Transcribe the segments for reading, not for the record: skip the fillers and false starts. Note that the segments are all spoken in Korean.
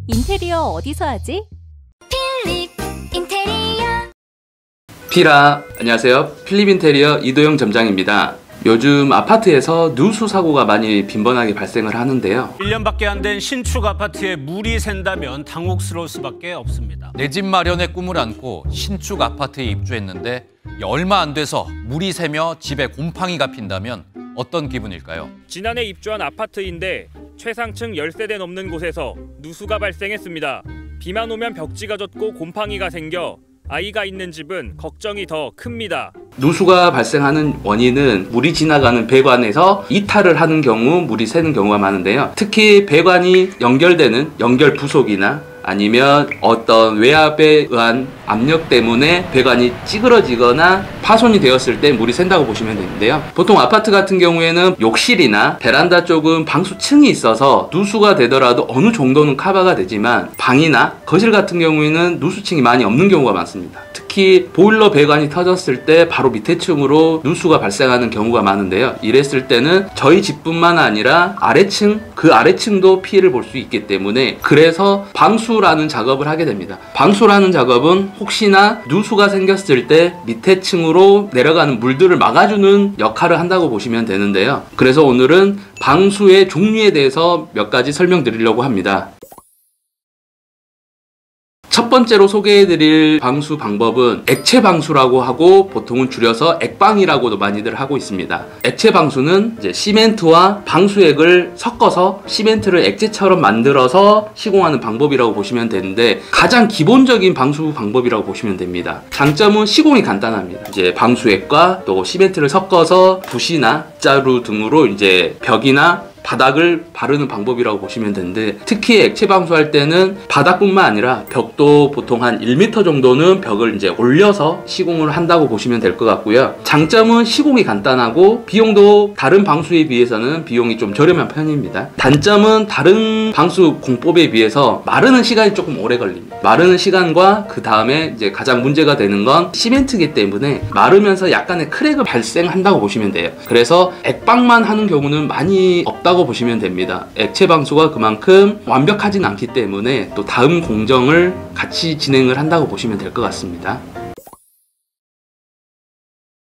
인테리어 어디서 하지? 필립 인테리어. 피라, 안녕하세요. 필립 인테리어 이도영 점장입니다. 요즘 아파트에서 누수 사고가 많이 빈번하게 발생을 하는데요. 1년밖에 안 된 신축 아파트에 물이 샌다면 당혹스러울 수밖에 없습니다. 내 집 마련의 꿈을 안고 신축 아파트에 입주했는데 얼마 안 돼서 물이 새며 집에 곰팡이가 핀다면 어떤 기분일까요? 지난해 입주한 아파트인데 최상층 10세대 넘는 곳에서 누수가 발생했습니다. 비만 오면 벽지가 젖고 곰팡이가 생겨 아이가 있는 집은 걱정이 더 큽니다. 누수가 발생하는 원인은 물이 지나가는 배관에서 이탈을 하는 경우 물이 새는 경우가 많은데요. 특히 배관이 연결되는 연결 부속이나 아니면 어떤 외압에 의한 압력 때문에 배관이 찌그러지거나 파손이 되었을 때 물이 샌다고 보시면 되는데요. 보통 아파트 같은 경우에는 욕실이나 베란다 쪽은 방수층이 있어서 누수가 되더라도 어느 정도는 커버가 되지만 방이나 거실 같은 경우에는 누수층이 많이 없는 경우가 많습니다. 특히 보일러 배관이 터졌을 때 바로 밑에 층으로 누수가 발생하는 경우가 많은데요. 이랬을 때는 저희 집뿐만 아니라 아래층, 그 아래층도 피해를 볼 수 있기 때문에 그래서 방수라는 작업을 하게 됩니다. 방수라는 작업은 혹시나 누수가 생겼을 때 밑에 층으로 내려가는 물들을 막아주는 역할을 한다고 보시면 되는데요. 그래서 오늘은 방수의 종류에 대해서 몇 가지 설명드리려고 합니다. 첫 번째로 소개해드릴 방수 방법은 액체 방수라고 하고 보통은 줄여서 액방이라고도 많이들 하고 있습니다. 액체 방수는 이제 시멘트와 방수액을 섞어서 시멘트를 액체처럼 만들어서 시공하는 방법이라고 보시면 되는데 가장 기본적인 방수 방법이라고 보시면 됩니다. 장점은 시공이 간단합니다. 이제 방수액과 또 시멘트를 섞어서 붓이나 빗자루 등으로 이제 벽이나 바닥을 바르는 방법이라고 보시면 되는데 특히 액체 방수할 때는 바닥뿐만 아니라 벽도 보통 한 1m 정도는 벽을 이제 올려서 시공을 한다고 보시면 될 것 같고요. 장점은 시공이 간단하고 비용도 다른 방수에 비해서는 비용이 좀 저렴한 편입니다. 단점은 다른 방수 공법에 비해서 마르는 시간이 조금 오래 걸립니다. 마르는 시간과 그 다음에 이제 가장 문제가 되는 건 시멘트이기 때문에 마르면서 약간의 크랙이 발생한다고 보시면 돼요. 그래서 액방만 하는 경우는 많이 없다고 보시면 됩니다. 액체 방수가 그만큼 완벽하진 않기 때문에 또 다음 공정을 같이 진행을 한다고 보시면 될 것 같습니다.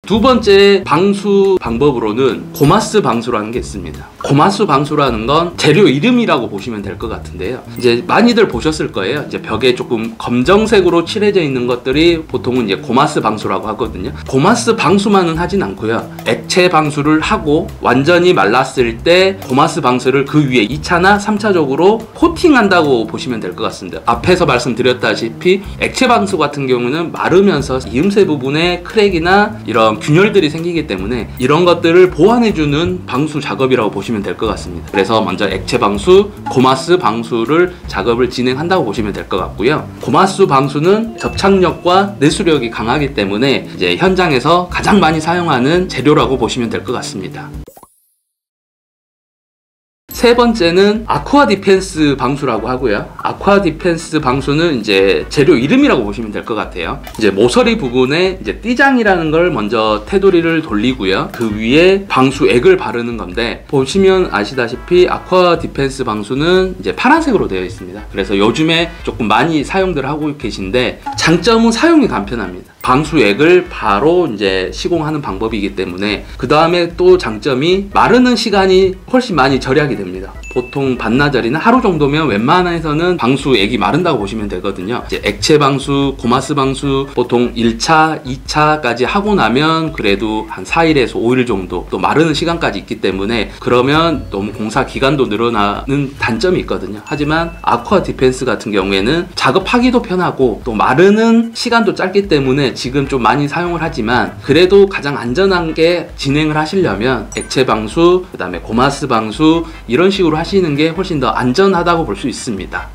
두 번째 방수 방법으로는 고마스 방수라는 게 있습니다. 고마스 방수라는 건 재료 이름이라고 보시면 될 것 같은데요. 이제 많이들 보셨을 거예요. 이제 벽에 조금 검정색으로 칠해져 있는 것들이 보통은 이제 고마스 방수라고 하거든요. 고마스 방수만은 하진 않고요. 액체 방수를 하고 완전히 말랐을 때 고마스 방수를 그 위에 2차나 3차적으로 코팅한다고 보시면 될 것 같습니다. 앞에서 말씀드렸다시피 액체 방수 같은 경우는 마르면서 이음새 부분에 크랙이나 이런 균열들이 생기기 때문에 이런 것들을 보완해주는 방수 작업이라고 보시면 될 것 같습니다. 그래서 먼저 액체 방수, 고마스 방수를 작업을 진행한다고 보시면 될 것 같고요. 고마스 방수는 접착력과 내수력이 강하기 때문에 이제 현장에서 가장 많이 사용하는 재료라고 보시면 될 것 같습니다. 세 번째는 아쿠아 디펜스 방수라고 하고요. 아쿠아 디펜스 방수는 이제 재료 이름이라고 보시면 될 것 같아요. 이제 모서리 부분에 이제 띠장이라는 걸 먼저 테두리를 돌리고요. 그 위에 방수액을 바르는 건데 보시면 아시다시피 아쿠아 디펜스 방수는 이제 파란색으로 되어 있습니다. 그래서 요즘에 조금 많이 사용들 하고 계신데 장점은 사용이 간편합니다. 방수액을 바로 이제 시공하는 방법이기 때문에 그 다음에 또 장점이 마르는 시간이 훨씬 많이 절약이 됩니다. 보통 반나절이나 하루 정도면 웬만해서는 방수액이 마른다고 보시면 되거든요. 이제 액체 방수, 고마스 방수 보통 1차, 2차까지 하고 나면 그래도 한 4일에서 5일 정도 또 마르는 시간까지 있기 때문에 그러면 너무 공사 기간도 늘어나는 단점이 있거든요. 하지만 아쿠아 디펜스 같은 경우에는 작업하기도 편하고 또 마르는 시간도 짧기 때문에 지금 좀 많이 사용을 하지만 그래도 가장 안전하게 진행을 하시려면 액체 방수, 그 다음에 고마스 방수 이런 식으로 하시는 게 훨씬 더 안전하다고 볼 수 있습니다.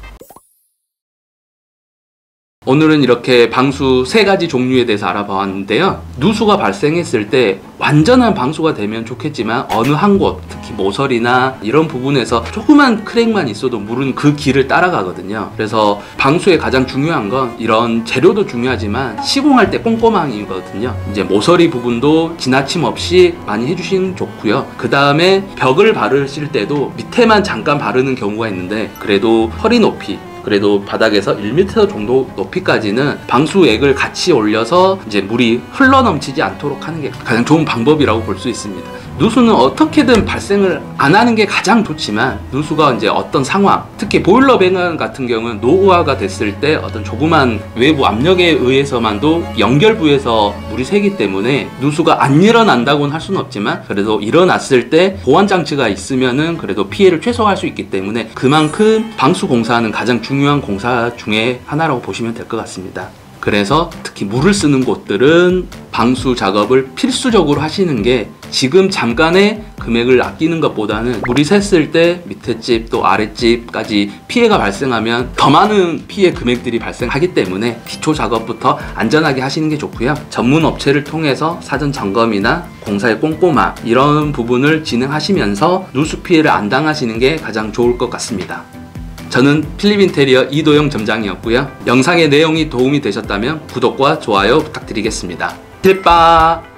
오늘은 이렇게 방수 3가지 종류에 대해서 알아봤는데요. 누수가 발생했을 때 완전한 방수가 되면 좋겠지만 어느 한 곳, 특히 모서리나 이런 부분에서 조그만 크랙만 있어도 물은 그 길을 따라가거든요. 그래서 방수의 가장 중요한 건 이런 재료도 중요하지만 시공할 때 꼼꼼함이거든요. 이제 모서리 부분도 지나침 없이 많이 해주시면 좋고요. 그 다음에 벽을 바르실 때도 밑에만 잠깐 바르는 경우가 있는데 그래도 허리 높이 그래도 바닥에서 1m 정도 높이까지는 방수액을 같이 올려서 이제 물이 흘러넘치지 않도록 하는 게 가장 좋은 방법이라고 볼 수 있습니다. 누수는 어떻게든 발생을 안 하는 게 가장 좋지만, 누수가 이제 어떤 상황, 특히 보일러 배관 같은 경우는 노후화가 됐을 때 어떤 조그만 외부 압력에 의해서만도 연결부에서 물이 새기 때문에 누수가 안 일어난다고는 할 수는 없지만, 그래도 일어났을 때 보완 장치가 있으면은 그래도 피해를 최소화할 수 있기 때문에 그만큼 방수 공사는 가장 중요한 공사 중에 하나라고 보시면 될 것 같습니다. 그래서 특히 물을 쓰는 곳들은 방수 작업을 필수적으로 하시는 게, 지금 잠깐의 금액을 아끼는 것보다는 물이 샜을 때 밑에 집 또 아래 집까지 피해가 발생하면 더 많은 피해 금액들이 발생하기 때문에 기초 작업부터 안전하게 하시는 게 좋고요. 전문 업체를 통해서 사전 점검이나 공사의 꼼꼼함, 이런 부분을 진행하시면서 누수 피해를 안 당하시는 게 가장 좋을 것 같습니다. 저는 필립인테리어 이도영 점장이었고요. 영상의 내용이 도움이 되셨다면 구독과 좋아요 부탁드리겠습니다. 필빠!